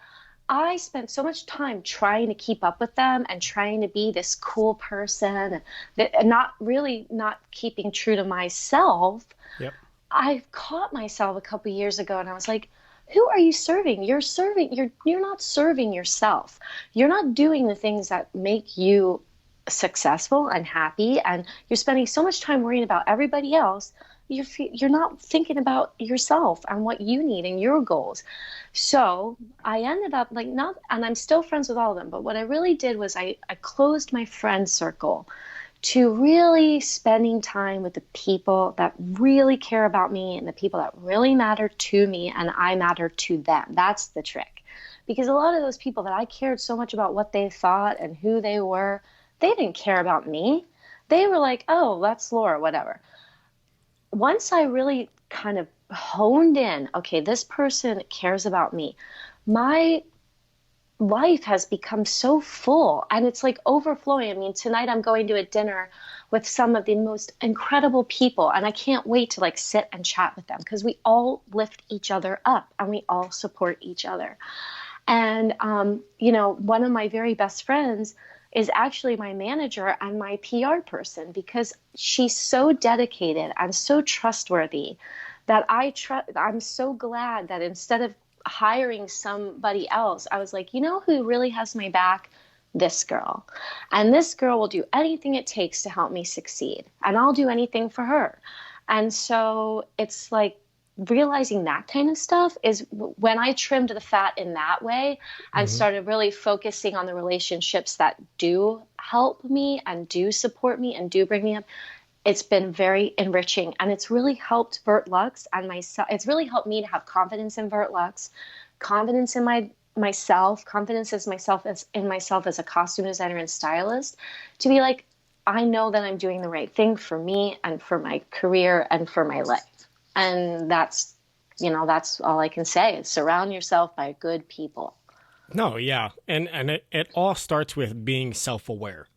I spent so much time trying to keep up with them and trying to be this cool person and not keeping true to myself.
Yep.
I caught myself a couple years ago and I was like, who are you serving? You're not serving yourself. You're not doing the things that make you successful and happy, and you're spending so much time worrying about everybody else. You're not thinking about yourself and what you need and your goals. So I ended up like not, and I'm still friends with all of them, but what I really did was I closed my friend circle to really spending time with the people that really care about me and the people that really matter to me and I matter to them. That's the trick. Because a lot of those people that I cared so much about what they thought and who they were, they didn't care about me. They were like, oh, that's Laura, whatever. Once I really kind of honed in, okay, this person cares about me, my life has become so full and it's like overflowing. I mean, tonight I'm going to a dinner with some of the most incredible people and I can't wait to like sit and chat with them because we all lift each other up and we all support each other. And, one of my very best friends is actually my manager and my PR person because she's so dedicated and so trustworthy that I'm so glad that instead of hiring somebody else, I was like, you know who really has my back? This girl. And this girl will do anything it takes to help me succeed. And I'll do anything for her. And so it's like realizing that kind of stuff is when I trimmed the fat in that way and started really focusing on the relationships that do help me and do support me and do bring me up. It's been very enriching and it's really helped Verte Luxe and myself. It's really helped me to have confidence in Verte Luxe, confidence in myself, confidence in myself as a costume designer and stylist, to be like, I know that I'm doing the right thing for me and for my career and for my life. And that's all I can say is surround yourself by good people.
No, yeah. And it all starts with being self-aware.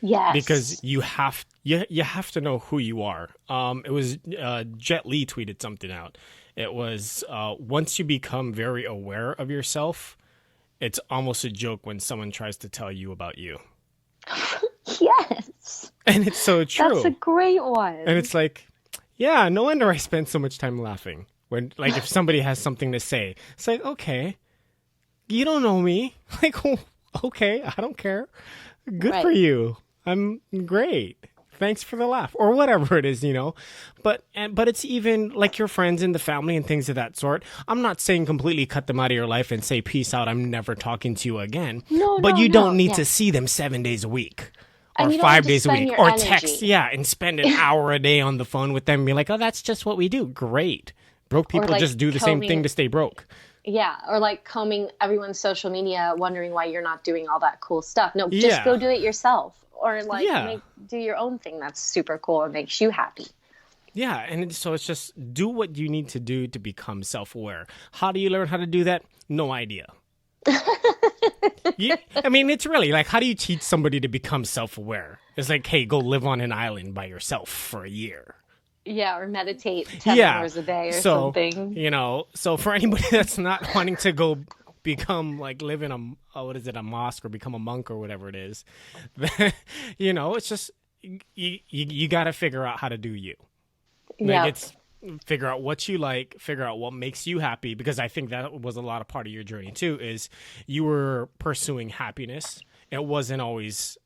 Yes.
Because you have to know who you are. It was Jet Li tweeted something out. It was once you become very aware of yourself, it's almost a joke when someone tries to tell you about you.
Yes.
And it's so true.
That's a great one.
And it's like, yeah, no wonder I spend so much time laughing. When, like, if somebody has something to say, it's like, okay, you don't know me. Like, okay, I don't care. Good for you. I'm great. Thanks for the laugh, or whatever it is, But it's even like your friends and the family and things of that sort. I'm not saying completely cut them out of your life and say peace out. I'm never talking to you again. But you don't need to see them 7 days a week. Or 5 days a week, or text, and spend an hour a day on the phone with them and be like, oh, that's just what we do. Great. Broke people like just do the same thing to stay broke.
Yeah, or like combing everyone's social media, wondering why you're not doing all that cool stuff. No, just go do it yourself. Or like do your own thing that's super cool and makes you happy.
Yeah, and so it's just do what you need to do to become self-aware. How do you learn how to do that? No idea. It's really like, how do you teach somebody to become self-aware? It's like, hey, go live on an island by yourself for a year.
Yeah, or meditate 10 hours a day or something.
So for anybody that's not wanting to go become like live in a mosque or become a monk or whatever it is, it's just you got to figure out how to do you. It's figure out what you like, figure out what makes you happy, because I think that was a lot of part of your journey too, is you were pursuing happiness. It wasn't always,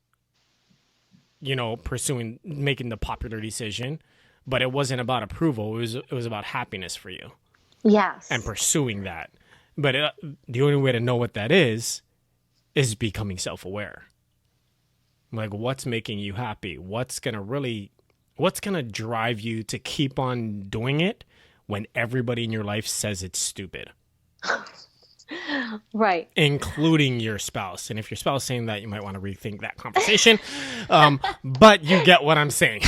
pursuing, making the popular decision, but it wasn't about approval. It was about happiness for you.
Yes.
And pursuing that. But the only way to know what that is becoming self-aware. Like, what's making you happy? What's going to drive you to keep on doing it when everybody in your life says it's stupid?
Right.
including your spouse. And if your spouse is saying that, you might want to rethink that conversation. But you get what I'm saying.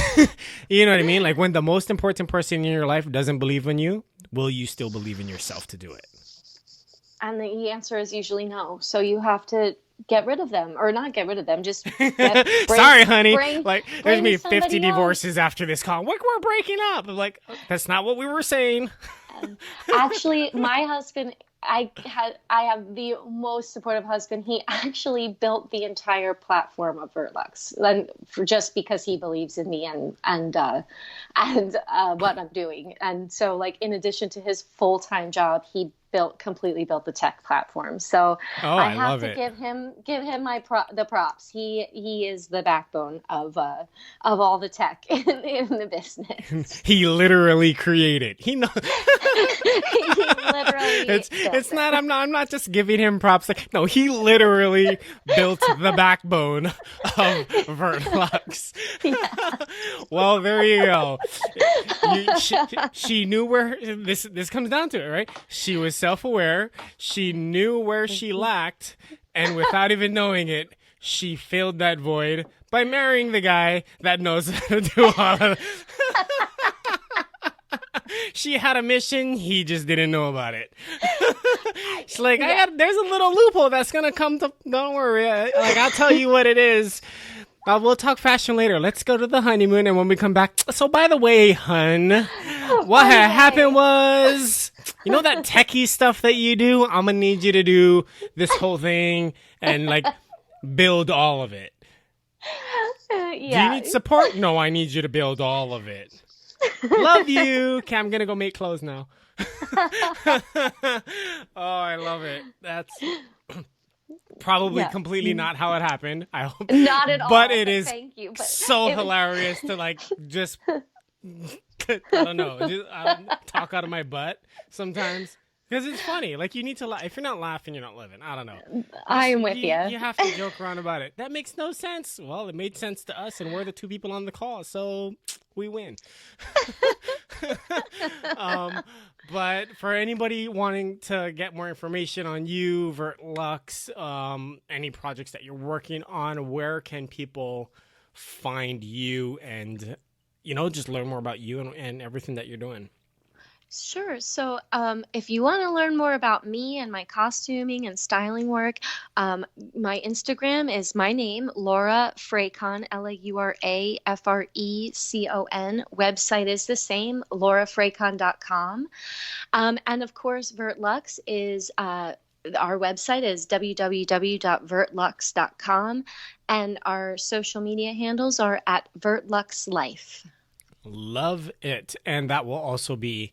You know what I mean? Like when the most important person in your life doesn't believe in you, will you still believe in yourself to do it?
And the answer is usually no. So you have to get rid of them, or not get rid of them. Just
sorry, honey. Like there's
bring
me 50
somebody
divorces after this call. We're breaking up. I'm like, that's not what we were saying.
Actually, my husband, I have the most supportive husband. He actually built the entire platform of Verte Luxe, and just because he believes in me and what I'm doing. And so, like, in addition to his full-time job, he completely built the tech platform. So I have to give him the props. He is the backbone of all the tech in the business.
He literally created. He knows.
He literally
it's not. I'm not just giving him props. Like, no, he literally built the backbone of Verte Luxe. Yeah. Well, there you go. She knew where this comes down to it, right? She was self-aware. She knew where she lacked, and without even knowing it, she filled that void by marrying the guy that knows how to do all of it. She had a mission, he just didn't know about it. She's like, there's a little loophole that's gonna come to. Don't worry, like I'll tell you what it is. We'll talk fashion later. Let's go to the honeymoon, and when we come back. So, by the way, hun, what happened was, you know that techie stuff that you do? I'm gonna need you to do this whole thing and like build all of it. Do you need support? No, I need you to build all of it. Love you. Okay, I'm gonna go make clothes now. Oh, I love it. That's probably completely not how it happened. I hope
not at all.
But it is
thank you. But
so hilarious to like just I don't know, just talk out of my butt sometimes. Because it's funny. Like, you need to laugh. If you're not laughing, you're not living. I don't know.
I am with you.
You have to joke around about it. That makes no sense. Well, it made sense to us, and we're the two people on the call, so we win. But for anybody wanting to get more information on you, Verte Luxe, any projects that you're working on, where can people find you and, just learn more about you and everything that you're doing?
Sure. So if you want to learn more about me and my costuming and styling work, my Instagram is my name, Laura Frecon, LauraFrecon. Website is the same, laurafrecon.com. And of course, Verte Luxe is our website is www.verteluxe.com, and our social media handles are at Verte Luxe Life.
Love it. And that will also be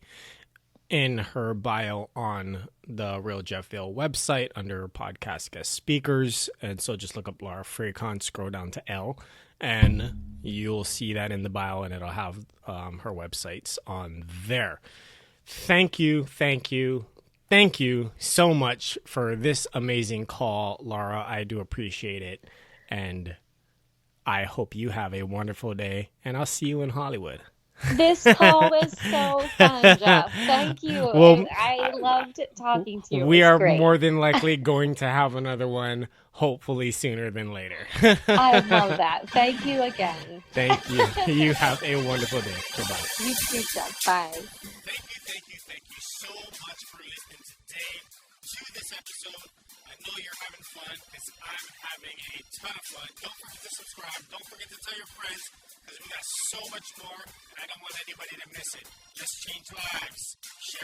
in her bio on the Real Jeff Vale website under podcast guest speakers. And so just look up Laura Frecon, scroll down to L, and you'll see that in the bio, and it'll have her websites on there. Thank you so much for this amazing call, Laura. I do appreciate it. And I hope you have a wonderful day, and I'll see you in Hollywood.
This call was so fun, Jeff. Thank you. Well, I loved talking to you.
We are great. More than likely going to have another one, hopefully sooner than later.
I love that. Thank you again.
Thank you. You have a wonderful day. Goodbye.
You too, Jeff. Bye.
Thank you so much for listening today to this episode. I know you're having fun because I'm having a ton of fun. Don't forget to subscribe. Don't forget to tell your friends, because we got so much more, and I don't want anybody to miss it. Let's change lives. Share